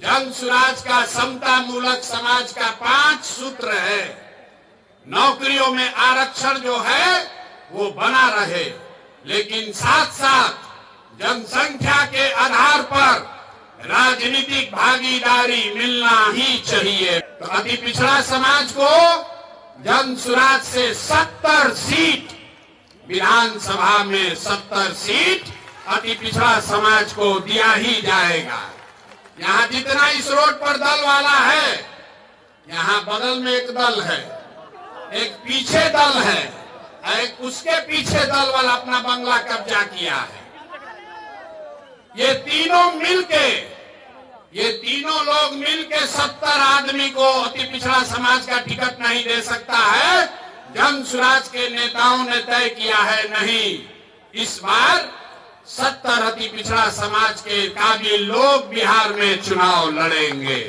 जन सुराज का समता मूलक समाज का 5 सूत्र है। नौकरियों में आरक्षण जो है वो बना रहे, लेकिन साथ साथ जनसंख्या के आधार पर राजनीतिक भागीदारी मिलना ही चाहिए। तो अति पिछड़ा समाज को जन सुराज से 70 सीट, विधानसभा में 70 सीट अति पिछड़ा समाज को दिया ही जाएगा। यहाँ जितना इस रोड पर दल वाला है, यहाँ बगल में एक दल है, एक पीछे दल है, एक उसके पीछे दल वाला अपना बंगला कब्जा किया है। ये तीनों लोग मिलके 70 आदमी को अति पिछड़ा समाज का टिकट नहीं दे सकता है। जन सुराज के नेताओं ने तय किया है, नहीं, इस बार 70 अति पिछड़ा समाज के काबिल लोग बिहार में चुनाव लड़ेंगे।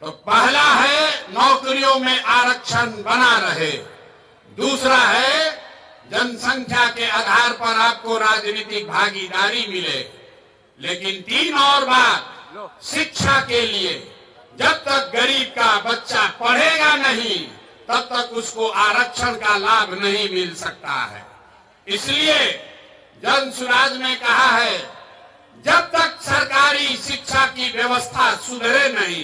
तो पहला है नौकरियों में आरक्षण बना रहे, दूसरा है जनसंख्या के आधार पर आपको राजनीतिक भागीदारी मिले, लेकिन 3 और बात, शिक्षा के लिए जब तक गरीब का बच्चा पढ़ेगा नहीं तब तक उसको आरक्षण का लाभ नहीं मिल सकता है। इसलिए जन सुराज ने कहा है, जब तक सरकारी शिक्षा की व्यवस्था सुधरे नहीं,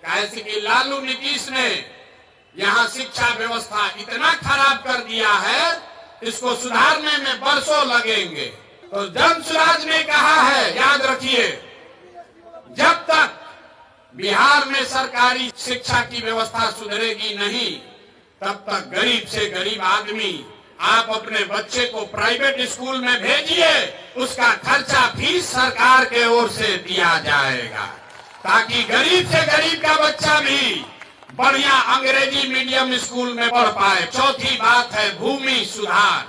कैसे कि लालू नीतीश ने यहाँ शिक्षा व्यवस्था इतना खराब कर दिया है, इसको सुधारने में बरसों लगेंगे। तो जन सुराज ने कहा है, याद रखिए, जब तक बिहार में सरकारी शिक्षा की व्यवस्था सुधरेगी नहीं, तब तक गरीब से गरीब आदमी आप अपने बच्चे को प्राइवेट स्कूल में भेजिए, उसका खर्चा फीस सरकार के ओर से दिया जाएगा, ताकि गरीब से गरीब का बच्चा भी बढ़िया अंग्रेजी मीडियम स्कूल में पढ़ पाए। चौथी बात है भूमि सुधार।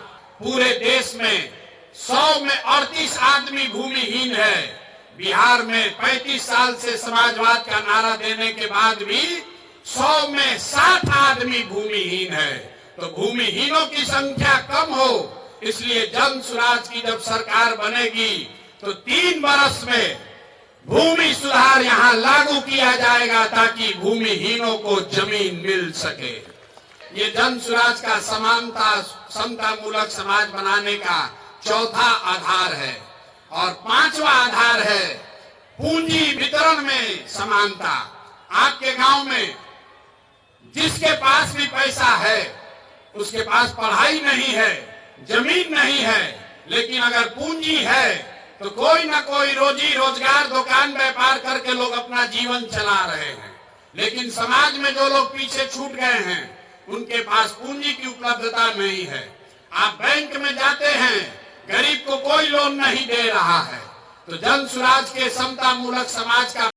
पूरे देश में 100 में 38 आदमी भूमिहीन है। बिहार में 35 साल से समाजवाद का नारा देने के बाद भी 100 में 60 आदमी भूमिहीन है। तो भूमिहीनों की संख्या कम हो, इसलिए जन सुराज की जब सरकार बनेगी तो 3 वर्ष में भूमि सुधार यहाँ लागू किया जाएगा, ताकि भूमिहीनों को जमीन मिल सके। ये जन सुराज का समता मूलक समाज बनाने का चौथा आधार है। और 5वां आधार है पूंजी वितरण में समानता। आपके गांव में जिसके पास भी पैसा है, उसके पास पढ़ाई नहीं है, जमीन नहीं है, लेकिन अगर पूंजी है तो कोई ना कोई रोजी रोजगार, दुकान व्यापार करके लोग अपना जीवन चला रहे हैं। लेकिन समाज में जो लोग पीछे छूट गए हैं, उनके पास पूंजी की उपलब्धता नहीं है। आप बैंक में जाते हैं, गरीब को कोई लोन नहीं दे रहा है। तो जन सुराज के समता मूलक समाज का